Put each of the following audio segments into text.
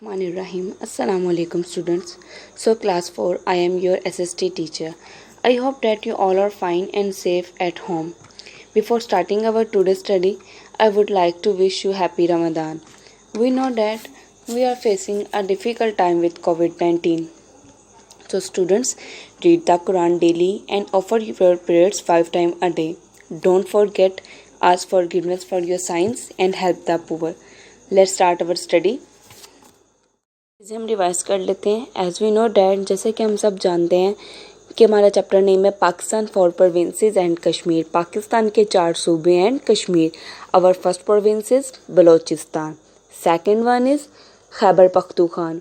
Rahim. Assalamu alaikum students. So class 4, I am your SST teacher. I hope that you all are fine and safe at home. Before starting our today's study, I would like to wish you happy Ramadan. We know that we are facing a difficult time with COVID-19. So students, read the Quran daily and offer your prayers 5 times a day. Don't forget, ask forgiveness for your sins and help the poor. Let's start our study. इसे हम revise कर लेते हैं। As we know that, जैसे कि हम सब जानते हैं कि हमारा चैप्टर नेम है पाकिस्तान 4 प्रोविंसेस एंड कश्मीर। पाकिस्तान के 4 सूबे and Kashmir. Our first province is Balochistan, second one is Khyber Pakhtunkhwa,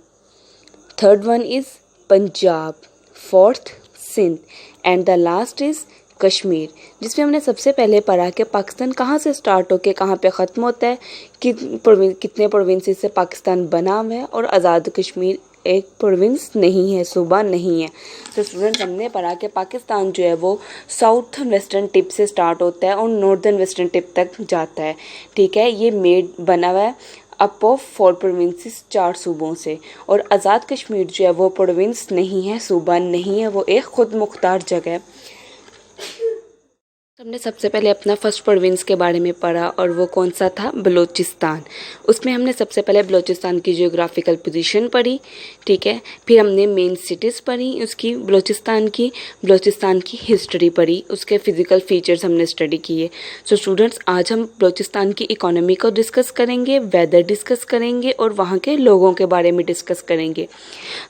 third one is Punjab, fourth Sindh and the last is Kashmir, जिसमें हमने सबसे पहले पढ़ा कि पाकिस्तान कहाँ से स्टार्ट होकर कहाँ पे ख़त्म होता है, कितने प्रोविंसेस से पाकिस्तान बना हुआ है और आज़ाद कश्मीर एक प्रोविंस नहीं है, सूबा नहीं है। तो स्टूडेंट्स, हमने पढ़ा कि पाकिस्तान जो है वो साउथ वेस्टर्न टिप से स्टार्ट होता है और नॉर्दर्न वेस्टर्न टिप तक जाता है। ठीक है, ये मेड बना हुआ है अप ऑफ 4 प्रोविंसेस, 4 सूबों से। और आज़ाद कश्मीर जो है वो प्रोविंस नहीं है, सूबा नहीं है, वो एक खुद मुख्तार जगह है। हमने सबसे पहले अपना फर्स्ट प्रोविंस के बारे में पढ़ा और वो कौन सा था, बलूचिस्तान। उसमें हमने सबसे पहले बलूचिस्तान की जियोग्राफिकल पोजीशन पढ़ी। ठीक है, फिर हमने मेन सिटीज़ पढ़ी उसकी, बलूचिस्तान की हिस्ट्री पढ़ी, उसके फिजिकल फीचर्स हमने स्टडी किए। सो स्टूडेंट्स, आज हम बलूचिस्तान की इकोनॉमी को डिस्कस करेंगे, वेदर डिस्कस करेंगे और वहाँ के लोगों के बारे में डिस्कस करेंगे।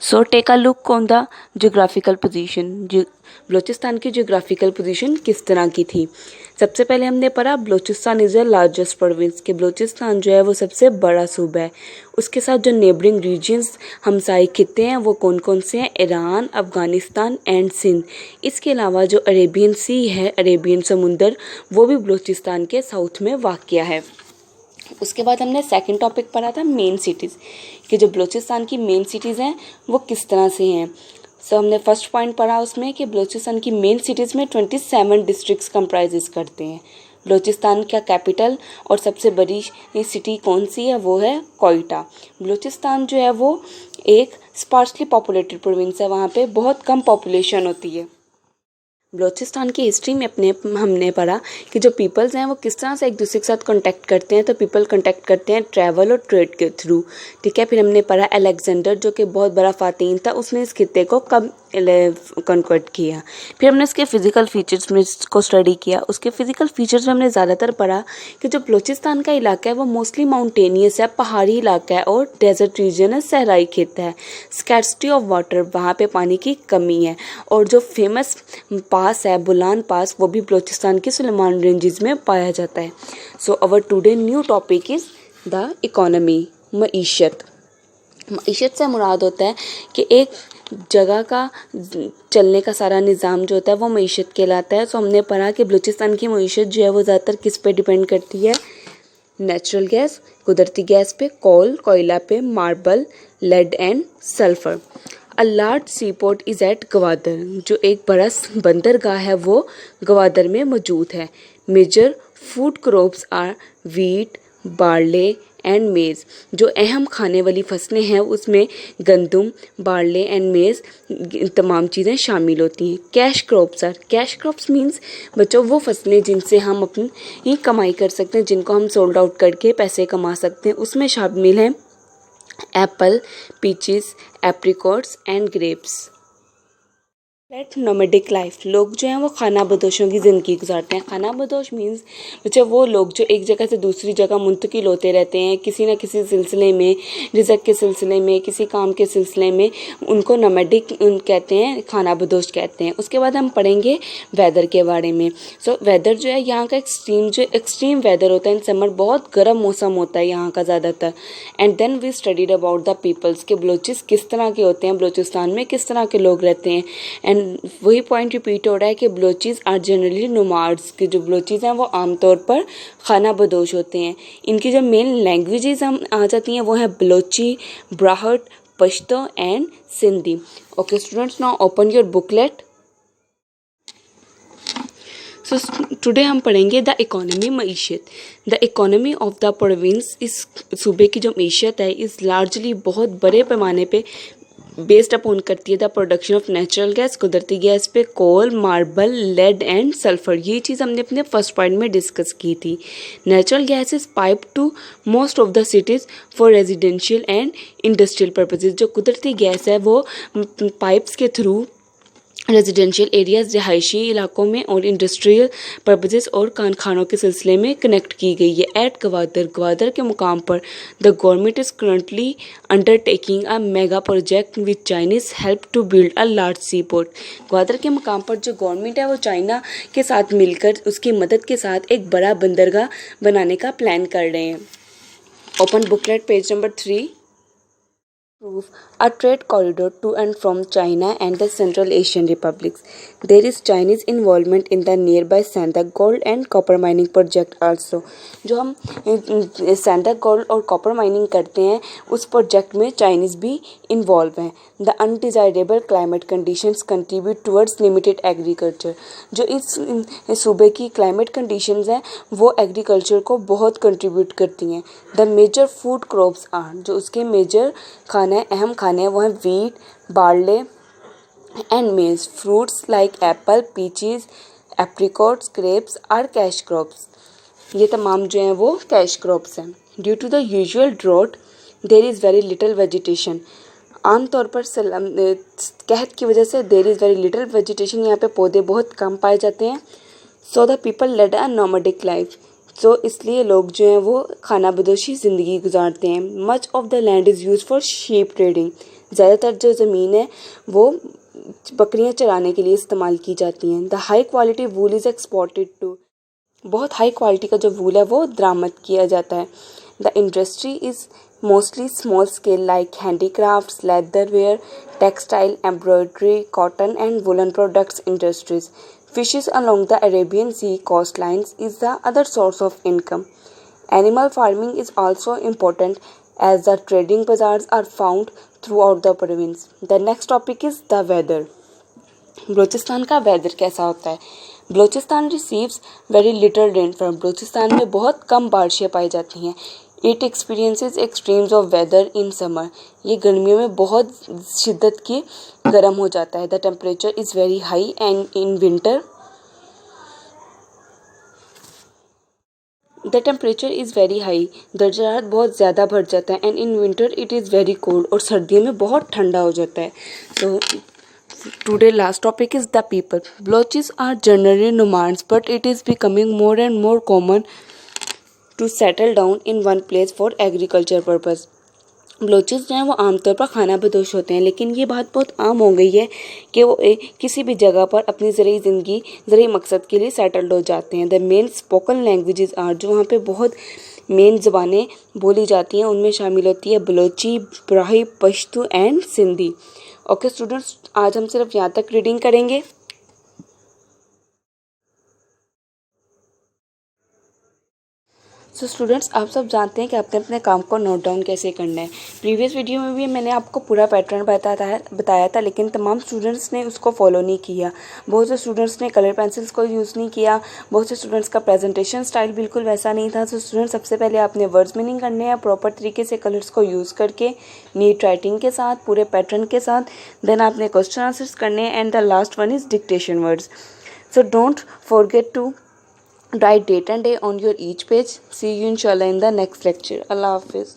So take a look on the geographical position. Balochistan की जियोग्राफिकल पोजीशन किस तरह की थी। सबसे पहले हमने पढ़ा Balochistan is the largest province, कि बलूचिस्तान जो है वो सबसे बड़ा सूबा है। उसके साथ जो नेबरिंग रीजन्स, हमसाई खित्ते हैं, वो कौन कौन से हैं, ईरान, अफ़गानिस्तान एंड सिंध। इसके अलावा जो अरेबियन सी है, अरेबियन समुंदर, वो भी बलूचिस्तान के साउथ में वाक़या है। उसके बाद हमने सेकंड टॉपिक पढ़ा था मेन सिटीज़, कि जो बलूचिस्तान की मेन सिटीज़ हैं वो किस तरह से हैं। सो हमने फर्स्ट पॉइंट पढ़ा उसमें कि बलूचिस्तान की मेन सिटीज़ में 27 डिस्ट्रिक्ट्स कंप्राइजेस करते हैं। बलूचिस्तान का कैपिटल और सबसे बड़ी सिटी कौन सी है, वो है कोयटा। बलूचिस्तान जो है वो एक स्पार्सली पॉपुलेटेड प्रोविंस है, वहाँ पे बहुत कम पॉपुलेशन होती है। बलूचिस्तान की हिस्ट्री में हमने पढ़ा कि जो पीपल्स हैं वो किस तरह से एक दूसरे के साथ कांटेक्ट करते हैं। तो पीपल कांटेक्ट करते हैं ट्रैवल और ट्रेड के थ्रू। ठीक है, फिर हमने पढ़ा अलेक्जेंडर जो कि बहुत बड़ा फातीन था, उसने इस खित्ते को कब कन्वर्ट किया। फिर हमने इसके फिजिकल फीचर्स में को स्टडी किया। उसके फिजिकल फीचर्स में हमने ज़्यादातर पढ़ा कि जो बलूचिस्तान का इलाका है वो मोस्टली माउंटेनियस है, पहाड़ी इलाका है और डेजर्ट रीजन है, सहराई खित्ता है। स्कैर्सिटी ऑफ वाटर, वहाँ पे पानी की कमी है। और जो फेमस पास है बुलान पास, वो भी बलूचिस्तान के सुलेमान रेंजेस में पाया जाता है। So our today new topic is the economy, मईशत। मईशत से मुराद होता है कि एक जगह का चलने का सारा निज़ाम जो होता है वो मईशत कहलाता है। सो हमने पढ़ा कि बलूचिस्तान की मईशत जो है वो ज़्यादातर किस पे डिपेंड करती है, नेचुरल गैस, कुदरती गैस पे, कोयला पे, marble, lead and sulphur. A large sea port is at Gwadar, जो एक बड़ा बंदरगाह है वो ग्वादर में मौजूद है। Major food crops are wheat, barley and maize, जो अहम खाने वाली फसलें हैं उसमें गंदम, बार्ले एंड मेज़ तमाम चीज़ें शामिल होती हैं। कैश क्रॉप्स मीन्स बच्चों वो फसलें जिनसे हम अपनी ही कमाई कर सकते हैं, जिनको हम सोल्ड आउट करके पैसे कमा सकते हैं। उसमें शामिल हैं apple, peaches, apricots and grapes. Led nomadic life, लोग जो हैं वो खाना बदोशों की ज़िंदगी गुजारते हैं। खाना बदोश मीन्स बच्चे वो लोग जो एक जगह से दूसरी जगह मुंतकिल होते रहते हैं किसी न किसी सिलसिले में, रिज़्क़ के सिलसिले में, किसी काम के सिलसिले में, उनको नोमेडिक कहते हैं, खाना बदोश कहते हैं। उसके बाद हम पढ़ेंगे वेदर के बारे में। सो वेदर जो है यहाँ का एक्सट्रीम वेदर होता है इन समर, बहुत गर्म मौसम होता है यहाँ का ज़्यादातर। And then we studied about the peoples, के बलूचिस किस तरह के होते हैं, बलूचिस्तान में किस तरह के लोग रहते हैं। एंड वही पॉइंट रिपीट हो रहा है कि बलोचीज़ आर जनरली नोमाड्स, के जो बलोचीज़ हैं वो आमतौर पर खाना बदोश होते हैं। इनकी जो मेन लैंग्वेजेस हम आ जाती हैं वो है Balochi, Brahui, Pashto and Sindhi. Okay students, now open your booklet. So today हम पढ़ेंगे द इकोनॉमी मईशत। The economy of the province, इस सूबे की जो मईशत है इस लार्जली बहुत बड़े पैमाने पे बेस्ड अपॉन करती है the production of natural gas, कुदरती गैस पे कोल, मार्बल, लेड एंड सल्फर। ये चीज़ हमने अपने फर्स्ट पॉइंट में डिस्कस की थी। Natural gas is pipe to most of the cities for residential and industrial purposes. जो कुदरती गैस है वो पाइप्स के थ्रू रेजिडेंशियल एरियाज, रिहायशी इलाकों में और इंडस्ट्रियल पर्पजेस और कारखानों के सिलसिले में कनेक्ट की गई है। एट ग्वादर के मुकाम पर the government is currently undertaking a mega project with Chinese help to build a large sea port. Gwadar के मुकाम पर जो गवर्नमेंट है वो चाइना के साथ मिलकर उसकी मदद के साथ एक बड़ा बंदरगाह बनाने का प्लान कर रहे हैं। Open booklet page number 3। Proof a trade corridor to and from China and the Central Asian republics. There is Chinese involvement in the nearby Sandak gold and copper mining project also. जो हम सैंडक gold और copper mining करते हैं उस project में Chinese भी involve हैं। The undesirable climate conditions contribute towards limited agriculture. जो इस सूबे की क्लाइमेट कंडीशंस हैं वो एग्रीकल्चर को बहुत कंट्रीब्यूट करती हैं। The major food crops are, जो उसके मेजर अहम खाने हैं वो हैं wheat, barley and maize. Fruits like apple, peaches, apricots, grapes are cash crops. ये तमाम जो हैं वो कैश क्रॉप्स हैं। Due to the usual drought there is very little vegetation. आमतौर पर कहत की वजह से there is very little vegetation, यहाँ पे पौधे बहुत कम पाए जाते हैं। So the people lead a nomadic life. तो इसलिए लोग जो हैं वो खाना बदोशी ज़िंदगी गुजारते हैं। Much of the land is use for sheep trading. ज़्यादातर जो ज़मीन है वो बकरियां चराने के लिए इस्तेमाल की जाती हैं। The high quality wool is exported to. बहुत हाई क्वालिटी का जो वूल है वो दरामद किया जाता है। The industry is mostly small scale like handicrafts, leather ware, textile, embroidery, cotton and woollen products industries. Fishes along the Arabian Sea coastlines is the other source of income. Animal farming is also important as the trading bazaars are found throughout the province. The next topic is the weather. Balochistan का weather कैसा होता है? Balochistan receives very little rainfall. Balochistan में बहुत कम बारिशें पाई जाती हैं। It experiences extremes of weather in summer. ये गर्मियों में बहुत शिद्दत की गर्म हो जाता है। The temperature is very high and in winter the temperature is very high. दर्जा हरारत बहुत ज़्यादा बढ़ जाता है। And in winter it is very cold, और सर्दियों में बहुत ठंडा हो जाता है। तो today last topic is the people. Balochis are generally nomads but it is becoming more and more common to settle down in one place for agriculture purpose. Balochis जो हैं वो आमतौर पर खाना बदोश होते हैं, लेकिन ये बात बहुत आम हो गई है कि वो किसी भी जगह पर अपनी ज़रूरी ज़िंदगी ज़रूरी मकसद के लिए सेटल्ड हो जाते हैं। The main spoken languages are, जो वहाँ पे बहुत मेन ज़बानें बोली जाती हैं उनमें शामिल होती है Balochi, Brahui, Pashto and Sindhi. Okay students, आज हम सिर्फ यहाँ तक रीडिंग करेंगे। सो स्टूडेंट्स, आप सब जानते हैं कि आपने अपने काम को नोट डाउन कैसे करना है। प्रीवियस वीडियो में भी मैंने आपको पूरा पैटर्न बताया था, लेकिन तमाम स्टूडेंट्स ने उसको फॉलो नहीं किया। बहुत से स्टूडेंट्स ने कलर पेंसिल्स को यूज़ नहीं किया। बहुत से स्टूडेंट्स का प्रेजेंटेशन स्टाइल बिल्कुल वैसा नहीं था। तो स्टूडेंट्स, सबसे पहले आपने वर्ड्स मीनिंग करने हैं प्रॉपर तरीके से कलर्स को यूज़ करके, नीट राइटिंग के साथ, पूरे पैटर्न के साथ। देन आपने क्वेश्चन आंसर्स करने हैं and the last one is dictation words. So don't forget to write date and day on your each page. See you inshallah in the next lecture. Allah Hafiz.